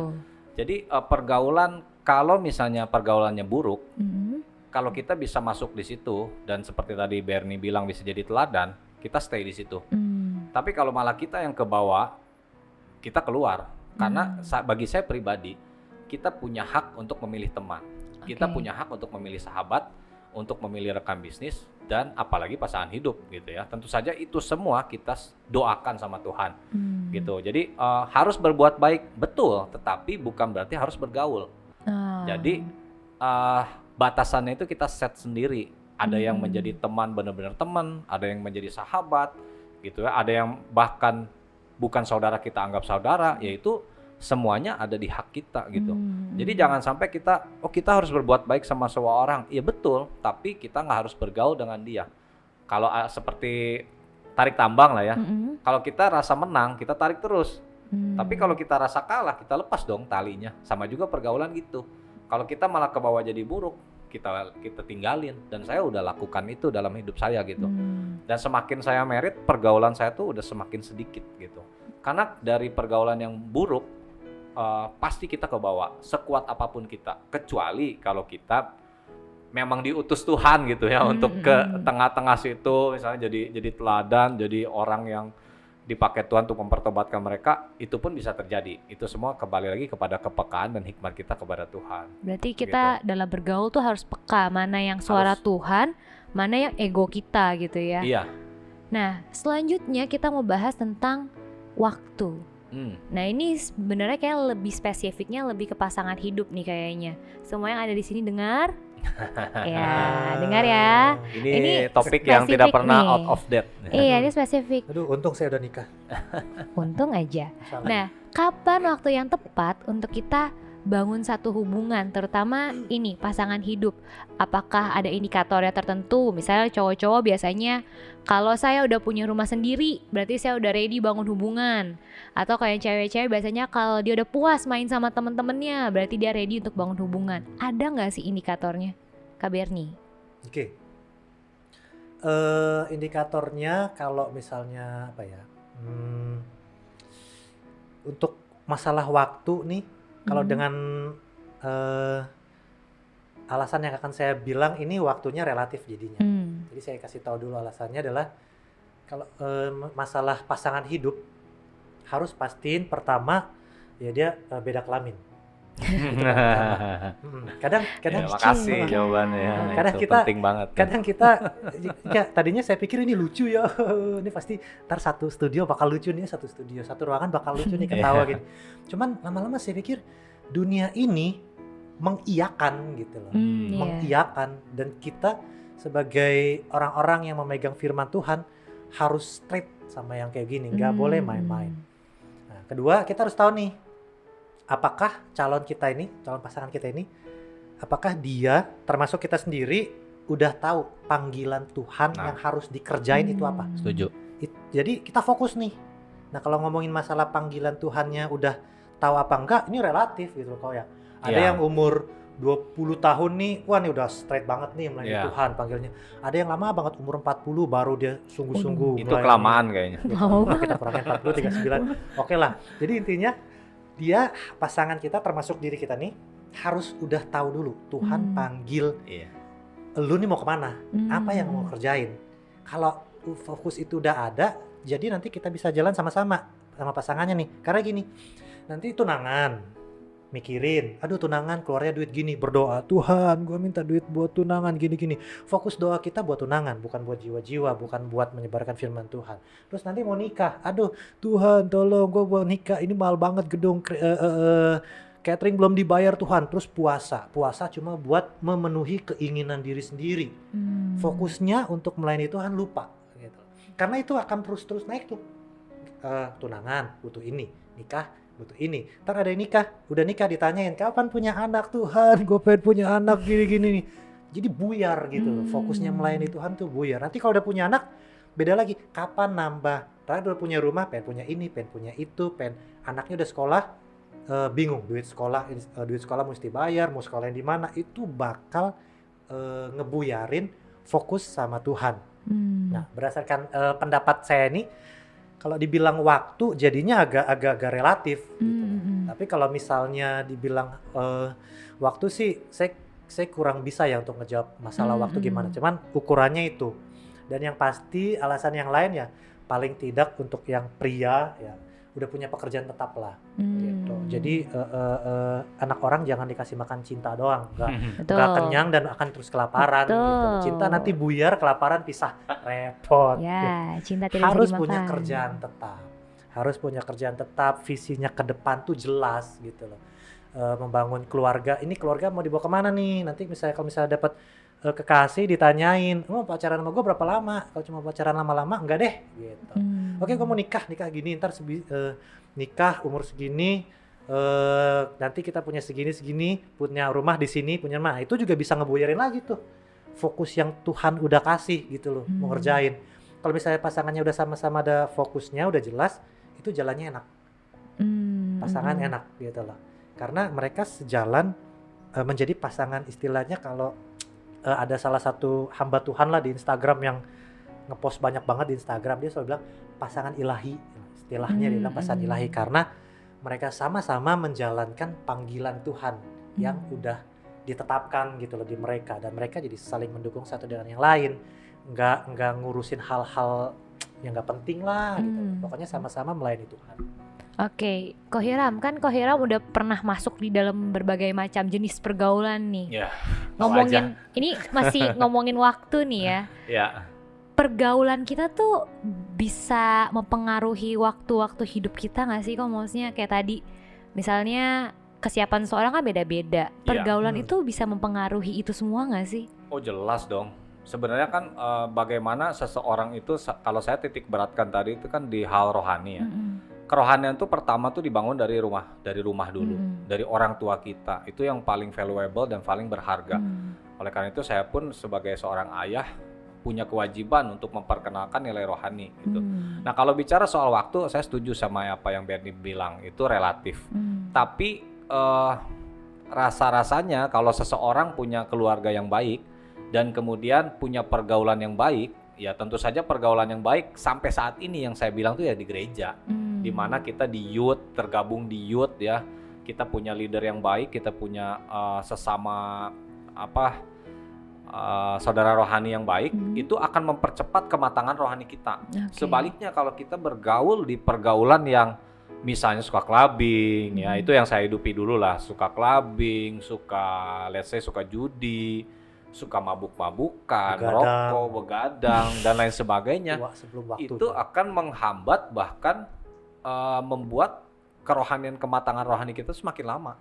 [SPEAKER 3] Jadi pergaulan, kalau misalnya pergaulannya buruk, kalau kita bisa masuk di situ dan seperti tadi Bernie bilang bisa jadi teladan, kita stay di situ. Tapi kalau malah kita yang ke bawah, kita keluar. Karena bagi saya pribadi, kita punya hak untuk memilih teman, kita punya hak untuk memilih sahabat, untuk memilih rekan bisnis, dan apalagi pasangan hidup gitu ya. Tentu saja itu semua kita doakan sama Tuhan gitu. Jadi harus berbuat baik, betul, tetapi bukan berarti harus bergaul. Jadi batasannya itu kita set sendiri. Ada yang menjadi teman, benar-benar teman, ada yang menjadi sahabat gitu ya. Ada yang bahkan bukan saudara kita anggap saudara, yaitu semuanya ada di hak kita gitu. Jadi jangan sampai kita harus berbuat baik sama semua orang. Iya betul, tapi kita nggak harus bergaul dengan dia. Kalau seperti tarik tambang lah ya. Kalau kita rasa menang, kita tarik terus. Tapi kalau kita rasa kalah, kita lepas dong talinya. Sama juga pergaulan gitu. Kalau kita malah ke bawah jadi buruk, kita tinggalin. Dan saya udah lakukan itu dalam hidup saya gitu. Dan semakin saya merit, pergaulan saya tuh udah semakin sedikit gitu. Karena dari pergaulan yang buruk, pasti kita ke bawah sekuat apapun kita, kecuali kalau kita memang diutus Tuhan gitu ya, untuk ke tengah-tengah situ, misalnya jadi teladan, jadi orang yang dipakai Tuhan untuk mempertobatkan mereka, itu pun bisa terjadi. Itu semua kembali lagi kepada kepekaan dan hikmat kita kepada Tuhan.
[SPEAKER 1] Berarti kita dalam bergaul tuh harus peka, mana yang suara Tuhan, mana yang ego kita gitu ya.
[SPEAKER 3] Iya.
[SPEAKER 1] Nah selanjutnya kita mau bahas tentang waktu. Nah ini sebenarnya kayak lebih spesifiknya lebih ke pasangan hidup nih kayaknya. Semua yang ada di sini dengar? Ya, dengar ya.
[SPEAKER 3] Ini topik yang tidak pernah out of date.
[SPEAKER 1] Iya, ini spesifik.
[SPEAKER 2] Aduh, untung saya udah nikah.
[SPEAKER 1] Untung aja. Nah, kapan waktu yang tepat untuk kita bangun satu hubungan, terutama ini pasangan hidup? Apakah ada indikatornya tertentu? Misalnya cowok-cowok biasanya kalau saya udah punya rumah sendiri, berarti saya udah ready bangun hubungan. Atau kayak cewek-cewek biasanya kalau dia udah puas main sama temen-temennya, berarti dia ready untuk bangun hubungan. Ada nggak sih indikatornya, Kak Bernie?
[SPEAKER 2] Oke. Indikatornya kalau misalnya apa ya? Untuk masalah waktu nih, kalau dengan alasan yang akan saya bilang ini waktunya relatif jadinya. Jadi saya kasih tahu dulu alasannya adalah kalau masalah pasangan hidup harus pastiin pertama ya dia beda kelamin. Kadang
[SPEAKER 3] ya, makasih jawabannya.
[SPEAKER 2] Kadang
[SPEAKER 3] itu
[SPEAKER 2] kita
[SPEAKER 3] penting banget.
[SPEAKER 2] Kadang kita ya tadinya saya pikir ini lucu ya. Ini pasti ntar satu studio bakal lucu nih, satu ruangan bakal lucu nih ketawa gitu. Cuman lama-lama saya pikir dunia ini mengiyakan gitu loh. Mengiyakan, dan kita sebagai orang-orang yang memegang firman Tuhan harus straight sama yang kayak gini, nggak boleh main-main. Nah, kedua kita harus tahu nih, apakah calon pasangan kita ini, apakah dia termasuk kita sendiri udah tahu panggilan Tuhan yang harus dikerjain itu apa?
[SPEAKER 3] Setuju.
[SPEAKER 2] Jadi kita fokus nih. Nah kalau ngomongin masalah panggilan Tuhannya udah tahu apa enggak, ini relatif gitu loh ya. Ada yang umur 20 tahun nih, wah nih udah straight banget nih melayani Tuhan panggilnya. Ada yang lama banget umur 40 baru dia sungguh-sungguh.
[SPEAKER 3] Itu kelamaan kayaknya.
[SPEAKER 2] Kita kurangin 40, 39. Oke lah. Jadi intinya dia, pasangan kita termasuk diri kita nih, harus udah tahu dulu Tuhan panggil lu nih mau kemana, apa yang mau kerjain. Kalau fokus itu udah ada, jadi nanti kita bisa jalan sama-sama sama pasangannya nih. Karena gini, nanti tunangan mikirin, aduh tunangan keluarnya duit gini, berdoa, Tuhan gue minta duit buat tunangan gini-gini. Fokus doa kita buat tunangan, bukan buat jiwa-jiwa, bukan buat menyebarkan firman Tuhan. Terus nanti mau nikah, aduh Tuhan tolong gue mau nikah, ini mahal banget gedung catering belum dibayar Tuhan. Terus puasa cuma buat memenuhi keinginan diri sendiri. Fokusnya untuk melayani Tuhan lupa gitu. Karena itu akan terus naik tuh. tunangan butuh ini, nikah butuh ini. Ntar ada yang nikah, udah nikah ditanyain kapan punya anak, Tuhan gue pengen punya anak gini-gini nih. Jadi buyar gitu loh, fokusnya melayani Tuhan tuh buyar. Nanti kalau udah punya anak beda lagi, kapan nambah. Ntar udah punya rumah, pengen punya ini, pengen punya itu, anaknya udah sekolah, bingung duit sekolah mesti bayar, mau sekolah yang di mana, itu bakal ngebuyarin fokus sama Tuhan. Nah, berdasarkan pendapat saya nih, kalau dibilang waktu jadinya agak relatif gitu. Tapi kalau misalnya dibilang waktu sih saya kurang bisa ya untuk ngejawab masalah waktu gimana. Cuman ukurannya itu. Dan yang pasti alasan yang lain ya paling tidak untuk yang pria ya udah punya pekerjaan tetap lah gitu. Jadi anak orang jangan dikasih makan cinta doang, nggak kenyang dan akan terus kelaparan gitu. Cinta nanti buyar, kelaparan pisah, repot.
[SPEAKER 1] Ya, cinta tidak
[SPEAKER 2] harus
[SPEAKER 1] bisa
[SPEAKER 2] punya
[SPEAKER 1] dimakan.
[SPEAKER 2] kerjaan tetap, visinya ke depan tuh jelas gitu loh. Membangun keluarga, ini keluarga mau dibawa kemana nih? Nanti kalau misalnya dapat kekasih ditanyain, mau pacaran sama gue berapa lama? Kalau cuma pacaran lama-lama enggak deh gitu. Oke, gue mau nikah gini, ntar nikah umur segini, nanti kita punya segini, punya rumah di sini, punya rumah. Itu juga bisa ngebuyarin lagi tuh fokus yang Tuhan udah kasih gitu loh, mau ngerjain. Kalau misalnya pasangannya udah sama-sama ada fokusnya, udah jelas, itu jalannya enak. Pasangan enak gitu loh. Karena mereka sejalan menjadi pasangan, istilahnya kalau ada salah satu hamba Tuhan lah di Instagram yang ngepost banyak banget di Instagram, dia selalu bilang pasangan ilahi, istilahnya dia bilang pasangan ilahi, karena mereka sama-sama menjalankan panggilan Tuhan yang udah ditetapkan gitu loh di mereka, dan mereka jadi saling mendukung satu dengan yang lain, nggak ngurusin hal-hal yang nggak penting lah gitu. Pokoknya sama-sama melayani Tuhan.
[SPEAKER 1] Oke, Ko Hiram udah pernah masuk di dalam berbagai macam jenis pergaulan nih.
[SPEAKER 3] Ya,
[SPEAKER 1] ngomongin ini masih ngomongin waktu nih ya.
[SPEAKER 3] Ya.
[SPEAKER 1] Pergaulan kita tuh bisa mempengaruhi waktu-waktu hidup kita nggak sih? Kok maksudnya kayak tadi, misalnya kesiapan seorang kan beda-beda. Pergaulan itu bisa mempengaruhi itu semua nggak sih?
[SPEAKER 3] Oh jelas dong. Sebenarnya kan bagaimana seseorang itu, kalau saya titik beratkan tadi itu kan di hal rohani ya. Kerohanian tuh pertama tuh dibangun dari rumah dulu, dari orang tua kita. Itu yang paling valuable dan paling berharga. Oleh karena itu saya pun sebagai seorang ayah punya kewajiban untuk memperkenalkan nilai rohani gitu. Nah, kalau bicara soal waktu, saya setuju sama apa yang Bernie bilang, itu relatif. Tapi rasa-rasanya kalau seseorang punya keluarga yang baik dan kemudian punya pergaulan yang baik, ya tentu saja pergaulan yang baik sampai saat ini yang saya bilang tuh ya di gereja. Di mana kita di youth, tergabung di youth ya, kita punya leader yang baik, kita punya sesama saudara rohani yang baik, itu akan mempercepat kematangan rohani kita. Sebaliknya kalau kita bergaul di pergaulan yang misalnya suka clubbing, ya itu yang saya hidupi dulu lah, suka clubbing, suka judi, suka mabuk-mabukan, merokok, begadang dan lain sebagainya, itu akan menghambat bahkan membuat kerohanian, kematangan rohani kita semakin lama.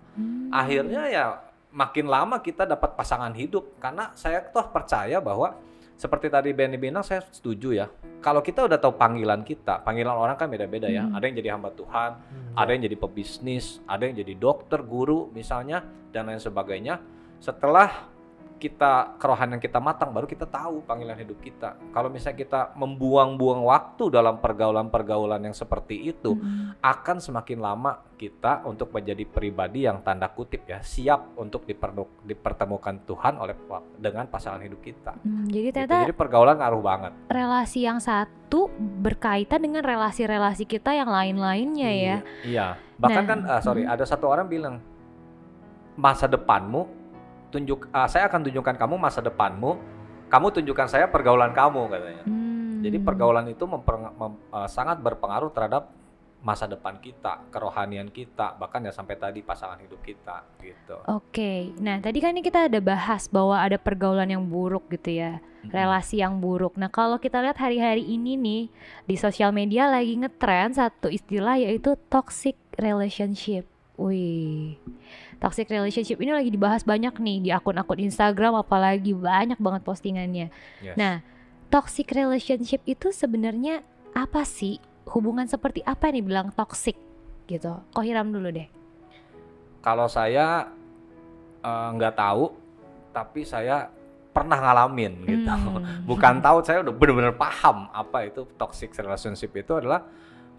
[SPEAKER 3] Akhirnya ya makin lama kita dapat pasangan hidup, karena saya toh percaya bahwa seperti tadi Benny bilang, saya setuju ya. Kalau kita udah tahu panggilan kita, panggilan orang kan beda-beda ya. Ada yang jadi hamba Tuhan, ada yang jadi pebisnis, ada yang jadi dokter, guru misalnya dan lain sebagainya. Setelah kerohanian kita matang, baru kita tahu panggilan hidup kita. Kalau misalnya kita membuang-buang waktu dalam pergaulan-pergaulan yang seperti itu, akan semakin lama kita untuk menjadi pribadi yang tanda kutip ya siap untuk dipertemukan Tuhan dengan pasangan hidup kita.
[SPEAKER 1] Jadi ternyata
[SPEAKER 3] jadi pergaulan ngaruh banget.
[SPEAKER 1] Relasi yang satu berkaitan dengan relasi-relasi kita yang lain-lainnya ya.
[SPEAKER 3] Iya. Bahkan ada satu orang bilang, masa depanmu saya akan tunjukkan kamu masa depanmu, kamu tunjukkan saya pergaulan kamu, katanya. Jadi pergaulan itu sangat berpengaruh terhadap masa depan kita, kerohanian kita, bahkan ya sampai tadi pasangan hidup kita gitu. Oke.
[SPEAKER 1] Nah tadi kan ini kita ada bahas bahwa ada pergaulan yang buruk gitu ya, relasi yang buruk. Nah kalau kita lihat hari-hari ini nih di sosial media lagi ngetren satu istilah, yaitu toxic relationship. Wih, toxic relationship ini lagi dibahas banyak nih di akun-akun Instagram, apalagi banyak banget postingannya. Nah, toxic relationship itu sebenarnya apa sih? hubungan seperti apa nih bilang toksik gitu? Ko Hiram dulu deh.
[SPEAKER 3] Kalau saya nggak tahu, tapi saya pernah ngalamin gitu. Bukan tahu, saya udah benar-benar paham apa itu toxic relationship. Itu adalah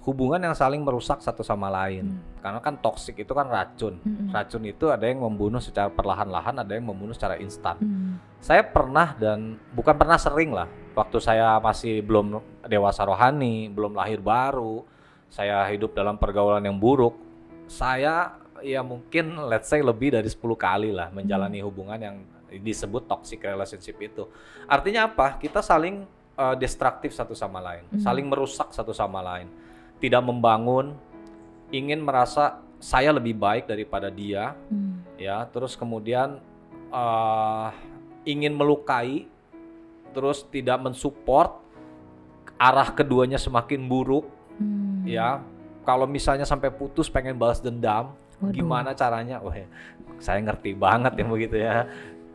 [SPEAKER 3] hubungan yang saling merusak satu sama lain. Karena kan toxic itu kan racun. Racun itu ada yang membunuh secara perlahan-lahan, ada yang membunuh secara instan. Saya pernah, dan bukan pernah, sering lah, waktu saya masih belum dewasa rohani, belum lahir baru, saya hidup dalam pergaulan yang buruk, saya ya mungkin let's say lebih dari 10 kali lah menjalani hubungan yang disebut toxic relationship itu. Artinya apa? Kita saling destruktif satu sama lain, saling merusak satu sama lain, tidak membangun, ingin merasa saya lebih baik daripada dia, ya. Terus kemudian ingin melukai, terus tidak mensupport, arah keduanya semakin buruk, ya. Kalau misalnya sampai putus pengen balas dendam, gimana caranya? Wah, saya ngerti banget yang begitu ya.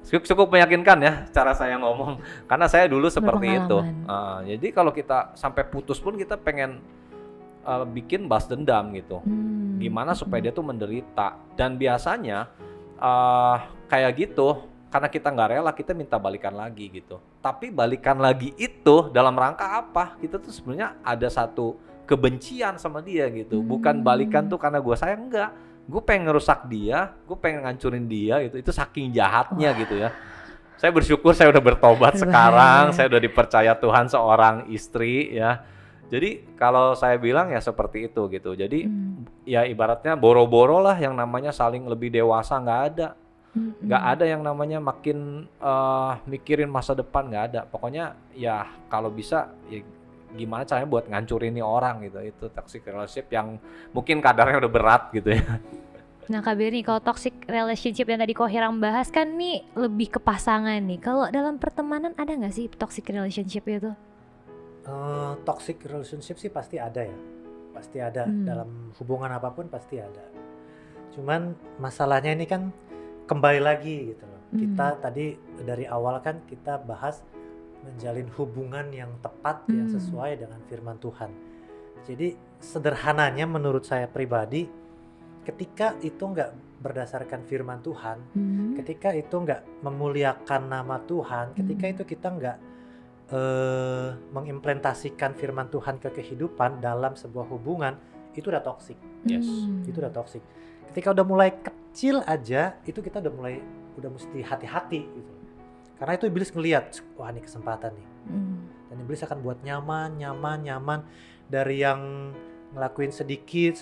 [SPEAKER 3] Cukup meyakinkan ya cara saya ngomong, karena saya dulu seperti itu. Jadi kalau kita sampai putus pun kita pengen bikin balas dendam gitu. Gimana supaya dia tuh menderita. Dan biasanya kayak gitu, karena kita nggak rela, kita minta balikan lagi gitu. Tapi balikan lagi itu dalam rangka apa? Kita tuh sebenarnya ada satu kebencian sama dia gitu. Bukan balikan tuh karena gue sayang, enggak. Gue pengen ngerusak dia, gue pengen ngancurin dia gitu. Itu saking jahatnya gitu ya. Saya bersyukur saya udah bertobat sekarang, saya udah dipercaya Tuhan seorang istri ya. Jadi kalau saya bilang ya seperti itu gitu. Jadi ya ibaratnya boro-boro lah, yang namanya saling lebih dewasa nggak ada. Nggak ada yang namanya makin mikirin masa depan, nggak ada. Pokoknya ya kalau bisa ya gimana caranya buat ngancurin nih orang gitu. Itu toxic relationship yang mungkin kadarnya udah berat gitu ya.
[SPEAKER 1] Nah Kak Berni, kalau toxic relationship yang tadi Ko Hiram bahas kan nih lebih ke pasangan nih. Kalau dalam pertemanan ada nggak sih toxic relationship itu?
[SPEAKER 2] Toxic relationship sih pasti ada ya. Pasti ada, dalam hubungan apapun pasti ada. Cuman masalahnya ini kan kembali lagi gitu loh. Kita tadi dari awal kan kita bahas menjalin hubungan yang tepat, yang sesuai dengan firman Tuhan. Jadi sederhananya menurut saya pribadi, ketika itu nggak berdasarkan firman Tuhan, ketika itu nggak memuliakan nama Tuhan, ketika itu kita nggak mengimplementasikan firman Tuhan ke kehidupan dalam sebuah hubungan, itu udah toksik.
[SPEAKER 3] Yes.
[SPEAKER 2] Itu udah toksik. Ketika udah mulai kecil aja, itu kita udah mesti hati-hati gitu. Karena itu iblis ngelihat, wah ini kesempatan nih. Dan iblis akan buat nyaman. Dari yang ngelakuin sedikit,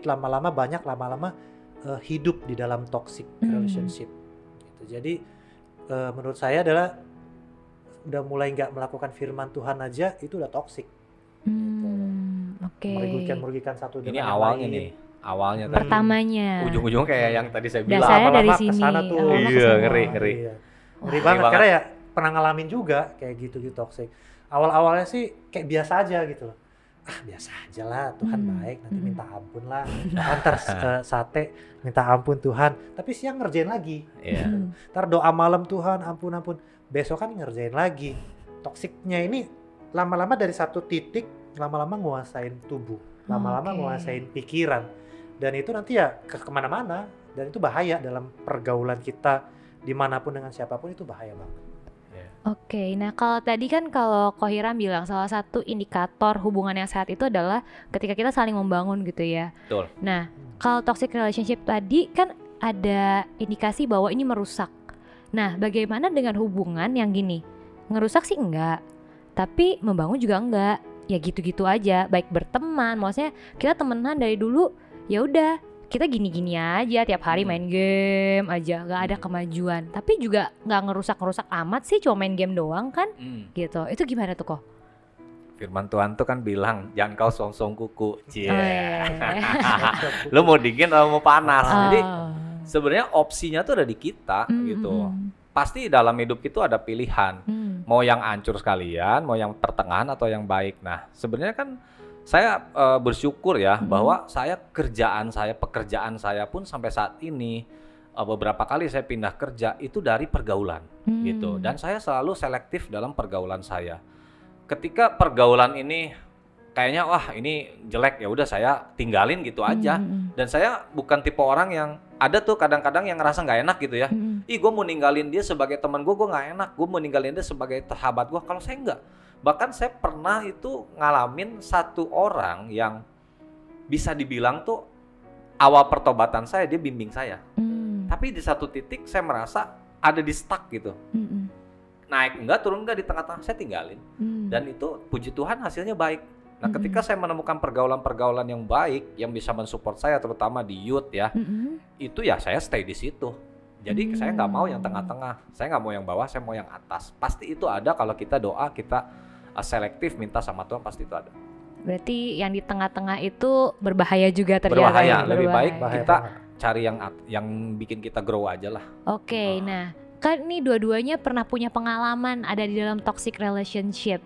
[SPEAKER 2] lama-lama banyak, lama-lama hidup di dalam toxic relationship. Gitu. Jadi menurut saya adalah udah mulai nggak melakukan firman Tuhan aja, itu udah toxic. Gitu. Merugikan satu dengan
[SPEAKER 3] ini
[SPEAKER 2] yang
[SPEAKER 3] awalnya
[SPEAKER 2] lain.
[SPEAKER 3] Nih, awalnya
[SPEAKER 1] pertamanya.
[SPEAKER 3] Ujung-ujungnya kayak yang tadi saya bilang.
[SPEAKER 1] Dasarnya dari
[SPEAKER 2] lama-lama
[SPEAKER 1] sini.
[SPEAKER 2] kesana tuh.
[SPEAKER 3] Iya, ngeri.
[SPEAKER 2] Iya. Ngeri banget, karena ya pernah ngalamin juga kayak gitu toxic. Awal-awalnya sih kayak biasa aja gitu loh. Biasa aja lah, Tuhan baik, nanti minta ampun lah. Ntar sate, minta ampun Tuhan. Tapi siang ngerjain lagi. Gitu. Ntar doa malam, Tuhan ampun. Besok kan ngerjain lagi. Toksiknya ini lama-lama dari satu titik, lama-lama nguasain tubuh. Lama-lama nguasain pikiran. Dan itu nanti ya kemana-mana. Dan itu bahaya dalam pergaulan kita, dimanapun dengan siapapun, itu bahaya banget.
[SPEAKER 1] Oke, nah kalau tadi kan kalau Ko Hiram bilang salah satu indikator hubungan yang sehat itu adalah ketika kita saling membangun gitu ya.
[SPEAKER 3] Betul.
[SPEAKER 1] Nah, kalau toxic relationship tadi kan ada indikasi bahwa ini merusak. Nah, bagaimana dengan hubungan yang gini? Ngerusak sih enggak, tapi membangun juga enggak. Ya gitu-gitu aja, baik berteman, maksudnya kita temenan dari dulu, ya udah kita gini-gini aja, tiap hari main game aja, gak ada kemajuan. Tapi juga gak ngerusak-ngerusak amat sih, cuma main game doang kan, gitu. Itu gimana tuh Ko?
[SPEAKER 3] Firman Tuhan tuh kan bilang, jangan kau song-song kuku.
[SPEAKER 1] Yeah.
[SPEAKER 3] Lu mau dingin atau mau panas. Jadi sebenarnya opsinya tuh ada di kita gitu. Pasti dalam hidup itu ada pilihan. Mau yang hancur sekalian, mau yang pertengahan atau yang baik. Nah sebenarnya kan saya bersyukur ya bahwa pekerjaan saya pun sampai saat ini beberapa kali saya pindah kerja itu dari pergaulan gitu, dan saya selalu selektif dalam pergaulan saya. Ketika pergaulan ini kayaknya wah ini jelek, ya udah saya tinggalin gitu aja. Dan saya bukan tipe orang yang ada tuh kadang-kadang yang ngerasa nggak enak gitu ya. Ih, gue mau ninggalin dia sebagai teman gue nggak enak. Gue mau ninggalin dia sebagai sahabat gue. Kalau saya nggak. Bahkan saya pernah itu ngalamin satu orang yang bisa dibilang tuh awal pertobatan saya dia bimbing saya. Tapi di satu titik saya merasa ada di stuck gitu. Naik enggak, turun enggak, di tengah-tengah saya tinggalin. Dan itu puji Tuhan hasilnya baik. Nah, ketika saya menemukan pergaulan-pergaulan yang baik yang bisa mensupport saya terutama di youth ya, itu ya saya stay di situ. Jadi saya nggak mau yang tengah-tengah, saya nggak mau yang bawah, saya mau yang atas. Pasti itu ada kalau kita doa, kita selektif minta sama Tuhan, pasti itu ada.
[SPEAKER 1] Berarti yang di tengah-tengah itu berbahaya juga ternyata.
[SPEAKER 3] Berbahaya, lebih baik kita cari yang bikin kita grow aja lah.
[SPEAKER 1] Oke, nah kan ini dua-duanya pernah punya pengalaman ada di dalam toxic relationship.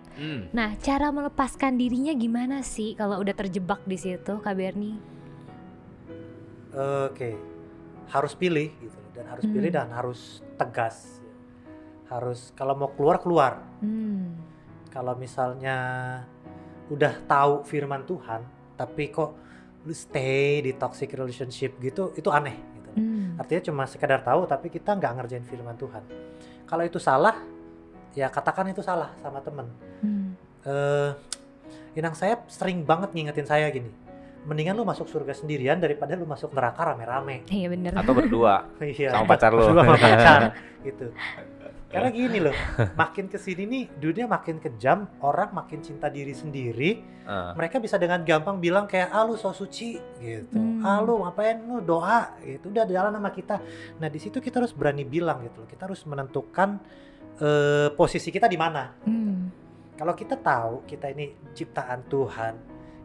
[SPEAKER 1] Nah, cara melepaskan dirinya gimana sih kalau udah terjebak di situ, Kak Bernie?
[SPEAKER 2] Oke, harus pilih gitu, dan harus pilih dan harus tegas. Harus kalau mau keluar. Kalau misalnya udah tahu firman Tuhan, tapi kok lu stay di toxic relationship gitu, itu aneh. Artinya cuma sekedar tahu tapi kita nggak ngerjain firman Tuhan. Kalau itu salah, ya katakan itu salah sama temen. Inang saya sering banget ngingetin saya gini, mendingan lu masuk surga sendirian daripada lu masuk neraka rame-rame.
[SPEAKER 1] Iya bener.
[SPEAKER 3] Atau berdua
[SPEAKER 2] Iya,
[SPEAKER 3] sama pacar lu.
[SPEAKER 2] berdua sama pacar gitu. Karena gini loh, makin kesini nih dunia makin kejam, orang makin cinta diri sendiri. Mereka bisa dengan gampang bilang kayak, lu so suci gitu, lu ngapain lu doa gitu, udah jalan sama kita. Nah di situ kita harus berani bilang gitu loh, kita harus menentukan posisi kita di mana. Kalau kita tahu kita ini ciptaan Tuhan,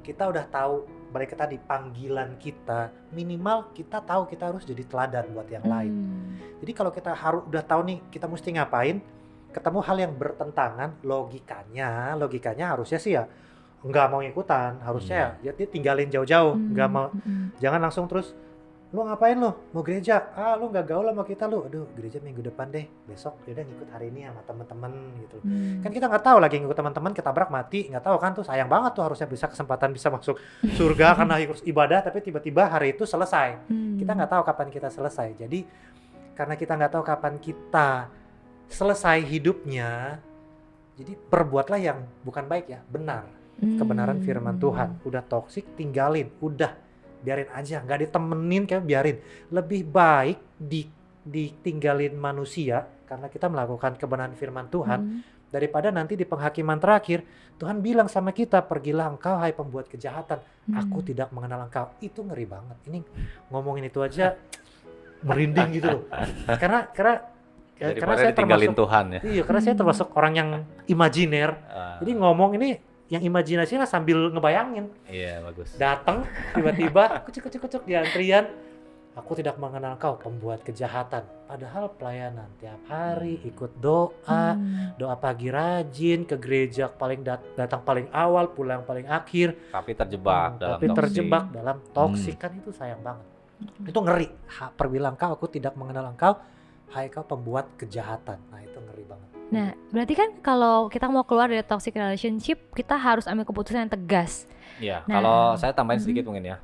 [SPEAKER 2] kita udah tahu balik tadi panggilan kita, minimal kita tahu kita harus jadi teladan buat yang lain. Jadi kalau kita udah tahu nih kita mesti ngapain, ketemu hal yang bertentangan, logikanya harusnya sih ya nggak mau ikutan, harusnya ya dia tinggalin jauh-jauh, nggak mau, jangan langsung terus lu ngapain lu mau gereja, lu nggak gaul sama kita lu, aduh gereja minggu depan deh, besok yaudah ngikut hari ini sama teman-teman gitu. Kan kita nggak tahu lagi ngikut teman-teman ketabrak mati, nggak tahu kan, tuh sayang banget tuh, harusnya bisa kesempatan bisa masuk surga karena ikut ibadah, tapi tiba-tiba hari itu selesai. Kita nggak tahu kapan kita selesai. Jadi karena kita nggak tahu kapan kita selesai hidupnya, jadi perbuatlah yang bukan baik ya, benar, kebenaran firman Tuhan. Udah toksik tinggalin, udah biarin aja, nggak ditemenin kayak biarin. Lebih baik ditinggalin manusia karena kita melakukan kebenaran firman Tuhan, daripada nanti di penghakiman terakhir Tuhan bilang sama kita, pergilah engkau hai pembuat kejahatan, aku tidak mengenal engkau. Itu ngeri banget. Ini ngomongin itu aja merinding gitu loh. Karena saya
[SPEAKER 3] ditinggalin
[SPEAKER 2] termasuk
[SPEAKER 3] Tuhan ya.
[SPEAKER 2] Iya, karena saya termasuk orang yang imajiner. Jadi ngomong ini yang imajinasinya sambil ngebayangin.
[SPEAKER 3] Iya, bagus.
[SPEAKER 2] Datang tiba-tiba kucuk di antrian, aku tidak mengenal kau pembuat kejahatan. Padahal pelayanan tiap hari, ikut doa pagi rajin, ke gereja paling datang paling awal, pulang paling akhir.
[SPEAKER 3] Tapi terjebak
[SPEAKER 2] dalam toksik. Kan itu sayang banget. Itu ngeri. Perbilang kau, aku tidak mengenal engkau, hai kau pembuat kejahatan. Nah itu ngeri banget.
[SPEAKER 1] Nah, berarti kan kalau kita mau keluar dari toxic relationship, kita harus ambil keputusan yang tegas.
[SPEAKER 3] Iya, kalau saya tambahin sedikit mungkin ya.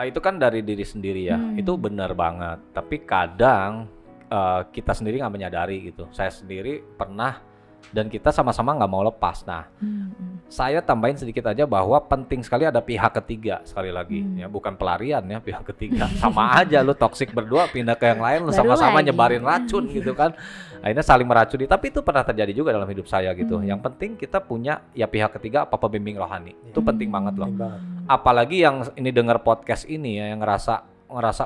[SPEAKER 3] Itu kan dari diri sendiri ya, itu benar banget. Tapi kadang kita sendiri nggak menyadari gitu. Saya sendiri pernah, dan kita sama-sama nggak mau lepas. Nah, saya tambahin sedikit aja bahwa penting sekali ada pihak ketiga, sekali lagi ya, bukan pelarian ya, pihak ketiga. Sama aja lu toksik berdua pindah ke yang lain, lu sama-sama nyebarin racun gitu kan. Akhirnya saling meracuni, tapi itu pernah terjadi juga dalam hidup saya gitu. Yang penting kita punya ya pihak ketiga, apa pembimbing rohani. Itu penting banget loh. Apalagi yang ini dengar podcast ini ya, yang ngerasa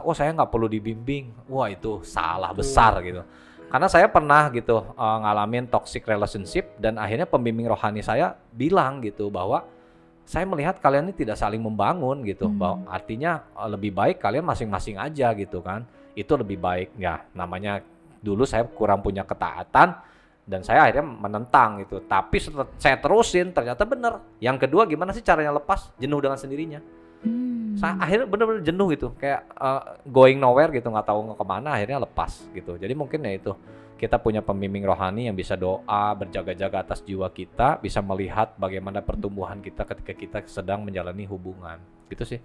[SPEAKER 3] oh saya nggak perlu dibimbing. Wah, itu salah besar gitu. Karena saya pernah gitu ngalamin toxic relationship, dan akhirnya pembimbing rohani saya bilang gitu bahwa saya melihat kalian ini tidak saling membangun gitu. Bahwa artinya lebih baik kalian masing-masing aja gitu kan. Itu lebih baik ya, namanya dulu saya kurang punya ketaatan dan saya akhirnya menentang gitu. Tapi saya terusin, ternyata benar. Yang kedua, gimana sih caranya lepas? Jenuh dengan sendirinya. Saya akhirnya benar-benar jenuh gitu, kayak going nowhere gitu, nggak tahu kemana, akhirnya lepas gitu. Jadi mungkin ya itu, kita punya pembimbing rohani yang bisa doa, berjaga-jaga atas jiwa kita, bisa melihat bagaimana pertumbuhan kita ketika kita sedang menjalani hubungan. Gitu sih.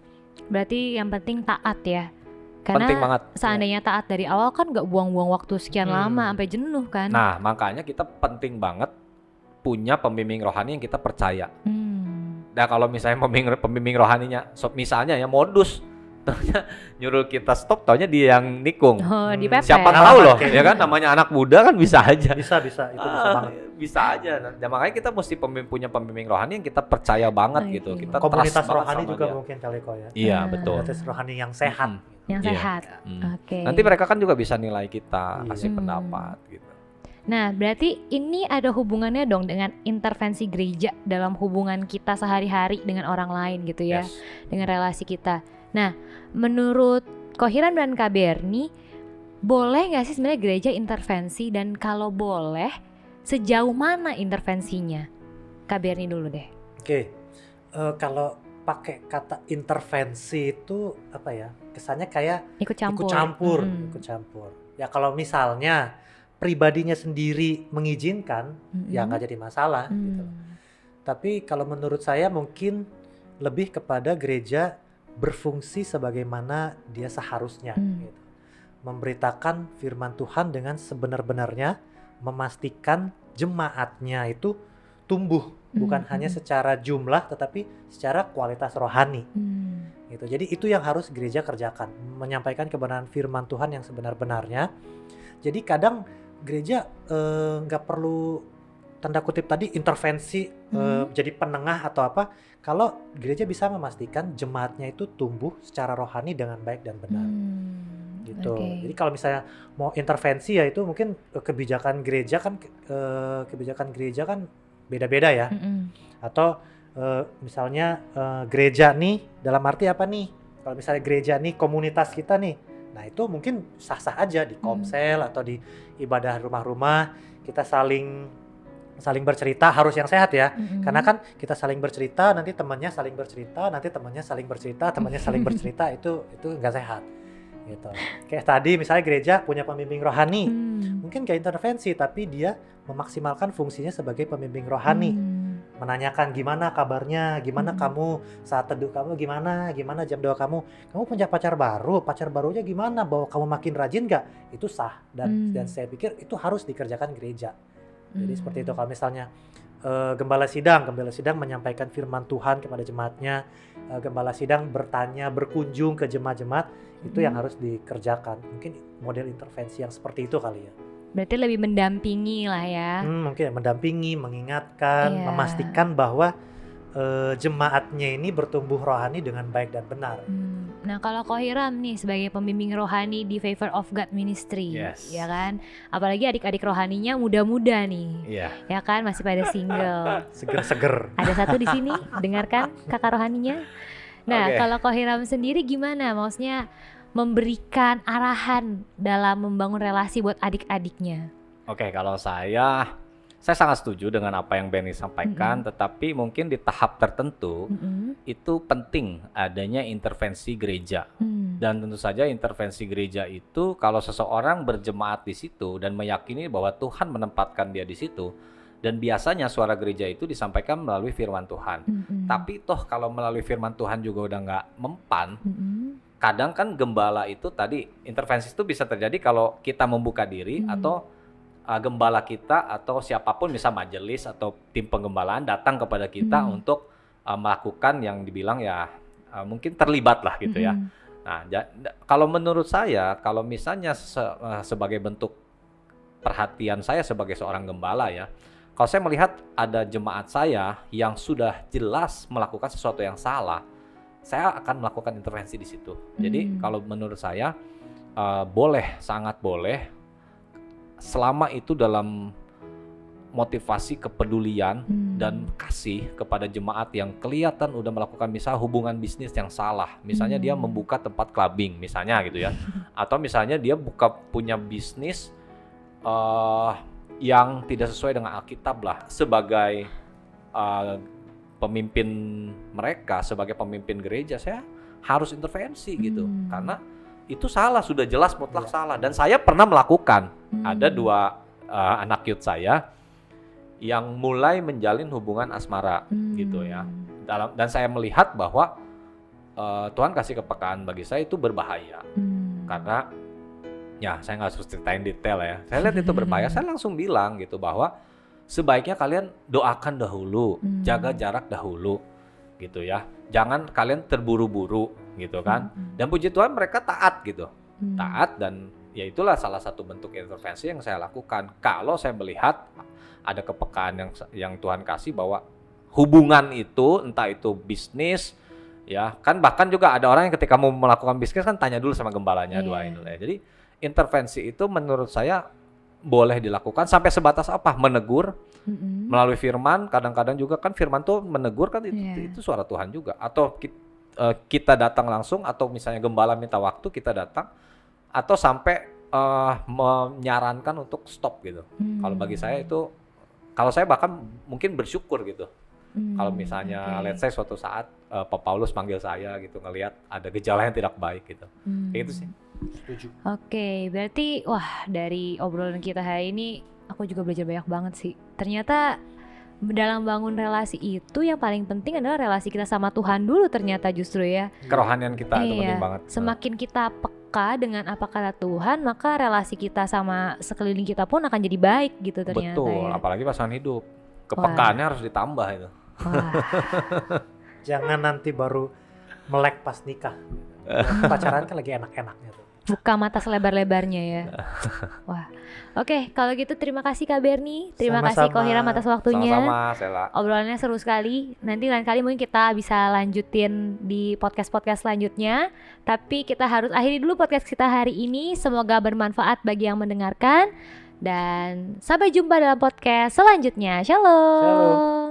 [SPEAKER 1] Berarti yang penting taat ya. Karena
[SPEAKER 3] penting banget.
[SPEAKER 1] Seandainya taat dari awal kan gak buang-buang waktu sekian lama sampai jenuh kan.
[SPEAKER 3] Nah, makanya kita penting banget punya pembimbing rohani yang kita percaya. Nah, kalau misalnya pembimbing rohaninya misalnya ya modus, taunya nyuruh kita stop, taunya dia yang nikung.
[SPEAKER 1] Dipepet.
[SPEAKER 3] Siapa tahu loh, ya kan, namanya anak muda kan bisa aja.
[SPEAKER 2] Bisa itu bisa banget.
[SPEAKER 3] Bisa aja. Nah, makanya kita mesti punya pembimbing rohani yang kita percaya banget gitu. Kita
[SPEAKER 2] komunitas rohani juga dia. Mungkin kali kok ya.
[SPEAKER 3] Iya, betul.
[SPEAKER 2] Komunitas rohani yang sehat.
[SPEAKER 1] Yang sehat. Oke.
[SPEAKER 3] Nanti mereka kan juga bisa nilai kita, kasih pendapat gitu.
[SPEAKER 1] Nah, berarti ini ada hubungannya dong dengan intervensi gereja dalam hubungan kita sehari-hari dengan orang lain gitu ya.
[SPEAKER 3] Yes.
[SPEAKER 1] Dengan relasi kita. Nah, menurut Ko Hiram dan Kak Berni, boleh gak sih sebenarnya gereja intervensi, dan kalau boleh, sejauh mana intervensinya? Kak Berni dulu deh.
[SPEAKER 2] Oke, kalau pakai kata intervensi itu apa ya? Kesannya kayak ikut campur. Ya kalau misalnya pribadinya sendiri mengizinkan, ya nggak jadi masalah gitu. Tapi kalau menurut saya mungkin lebih kepada gereja berfungsi sebagaimana dia seharusnya gitu. Memberitakan firman Tuhan dengan sebenar-benarnya, memastikan jemaatnya itu tumbuh, bukan hanya secara jumlah tetapi secara kualitas rohani gitu. Jadi itu yang harus gereja kerjakan, menyampaikan kebenaran firman Tuhan yang sebenar-benarnya. Jadi kadang gereja nggak perlu tanda kutip tadi intervensi jadi penengah atau apa, kalau gereja bisa memastikan jemaatnya itu tumbuh secara rohani dengan baik dan benar gitu. Jadi kalau misalnya mau intervensi ya itu mungkin kebijakan gereja kan beda-beda ya. Atau misalnya gereja nih dalam arti apa nih, kalau misalnya gereja nih komunitas kita nih, nah itu mungkin sah-sah aja di komsel atau di ibadah rumah-rumah kita saling bercerita, harus yang sehat ya. Karena kan kita saling bercerita, nanti temannya saling bercerita, nanti temannya saling bercerita, itu nggak sehat gitu. Kayak tadi misalnya gereja punya pembimbing rohani, mungkin gak intervensi tapi dia memaksimalkan fungsinya sebagai pembimbing rohani, menanyakan gimana kabarnya, gimana kamu saat teduh kamu, gimana jam doa kamu punya pacar barunya gimana, bahwa kamu makin rajin gak, itu sah dan saya pikir itu harus dikerjakan gereja. Jadi seperti itu. Kalau misalnya gembala sidang menyampaikan firman Tuhan kepada jemaatnya, gembala sidang berkunjung ke jemaat-jemaat, itu yang harus dikerjakan. Mungkin model intervensi yang seperti itu kali ya.
[SPEAKER 1] Berarti lebih mendampingi lah ya.
[SPEAKER 2] Mungkin mendampingi, mengingatkan, memastikan bahwa jemaatnya ini bertumbuh rohani dengan baik dan benar.
[SPEAKER 1] Nah kalau Ko Hiram nih sebagai pembimbing rohani di Favor of God Ministry, ya kan, apalagi adik-adik rohaninya muda-muda nih, ya kan, masih pada single,
[SPEAKER 2] seger-seger.
[SPEAKER 1] Ada satu di sini, dengarkan kakak rohaninya. Nah kalau Ko Hiram sendiri gimana, maksudnya memberikan arahan dalam membangun relasi buat adik-adiknya?
[SPEAKER 3] Oke, kalau saya sangat setuju dengan apa yang Berni sampaikan, tetapi mungkin di tahap tertentu itu penting adanya intervensi gereja. Dan tentu saja intervensi gereja itu kalau seseorang berjemaat di situ dan meyakini bahwa Tuhan menempatkan dia di situ, dan biasanya suara gereja itu disampaikan melalui firman Tuhan. Tapi toh kalau melalui firman Tuhan juga udah nggak mempan, kadang kan gembala itu tadi, intervensi itu bisa terjadi kalau kita membuka diri atau gembala kita atau siapapun, misal majelis atau tim penggembalaan datang kepada kita untuk melakukan yang dibilang ya mungkin terlibat lah gitu ya. Nah, kalau menurut saya, kalau misalnya sebagai bentuk perhatian saya sebagai seorang gembala ya, kalau saya melihat ada jemaat saya yang sudah jelas melakukan sesuatu yang salah, saya akan melakukan intervensi di situ. Jadi kalau menurut saya boleh, sangat boleh, selama itu dalam motivasi kepedulian dan kasih kepada jemaat yang kelihatan udah melakukan misal hubungan bisnis yang salah, misalnya dia membuka tempat clubbing misalnya gitu ya, atau misalnya dia punya bisnis yang tidak sesuai dengan Alkitab lah. Sebagai pemimpin mereka, sebagai pemimpin gereja, saya harus intervensi gitu, karena itu salah, sudah jelas mutlak salah. Dan saya pernah melakukan, ada anak youth saya yang mulai menjalin hubungan asmara gitu ya. Dan saya melihat bahwa Tuhan kasih kepekaan bagi saya itu berbahaya. Karena ya saya nggak harus ceritain detail ya. Saya lihat itu berbahaya, saya langsung bilang gitu bahwa sebaiknya kalian doakan dahulu, jaga jarak dahulu gitu ya. Jangan kalian terburu-buru gitu kan. Dan puji Tuhan mereka taat gitu. Taat, dan ya itulah salah satu bentuk intervensi yang saya lakukan. Kalau saya melihat ada kepekaan yang Tuhan kasih bahwa hubungan itu, entah itu bisnis ya, kan bahkan juga ada orang yang ketika mau melakukan bisnis kan tanya dulu sama gembalanya, doain dulu ya. Jadi intervensi itu menurut saya boleh dilakukan sampai sebatas apa? Menegur melalui firman. Kadang-kadang juga kan firman tuh menegur kan itu suara Tuhan juga. Atau kita datang langsung, atau misalnya gembala minta waktu kita datang, atau sampai menyarankan untuk stop gitu. Kalau bagi saya itu, kalau saya bahkan mungkin bersyukur gitu. Kalau misalnya let's say suatu saat Pak Paulus manggil saya gitu, ngelihat ada gejala yang tidak baik gitu. Kayak gitu sih.
[SPEAKER 2] Setuju.
[SPEAKER 1] Oke, berarti wah, dari obrolan kita hari ini aku juga belajar banyak banget sih. Ternyata dalam bangun relasi itu yang paling penting adalah relasi kita sama Tuhan dulu ternyata justru ya.
[SPEAKER 3] Kerohanian kita itu penting banget.
[SPEAKER 1] Semakin kita peka dengan apa kata Tuhan, maka relasi kita sama sekeliling kita pun akan jadi baik gitu ternyata.
[SPEAKER 3] Betul, apalagi pasangan hidup. Kepekaannya harus ditambah itu.
[SPEAKER 1] Wah.
[SPEAKER 2] Jangan nanti baru melek pas nikah. Pacaran kan lagi enak-enaknya tuh.
[SPEAKER 1] Buka mata selebar-lebarnya ya. Wah. Oke, kalau gitu terima kasih Kak Bernie. Terima kasih Ko Hiram atas waktunya.
[SPEAKER 3] Sama-sama, Sela.
[SPEAKER 1] Obrolannya seru sekali. Nanti lain kali mungkin kita bisa lanjutin di podcast-podcast selanjutnya. Tapi kita harus akhiri dulu podcast kita hari ini. Semoga bermanfaat bagi yang mendengarkan. Dan sampai jumpa dalam podcast selanjutnya. Shalom.
[SPEAKER 2] Shalom.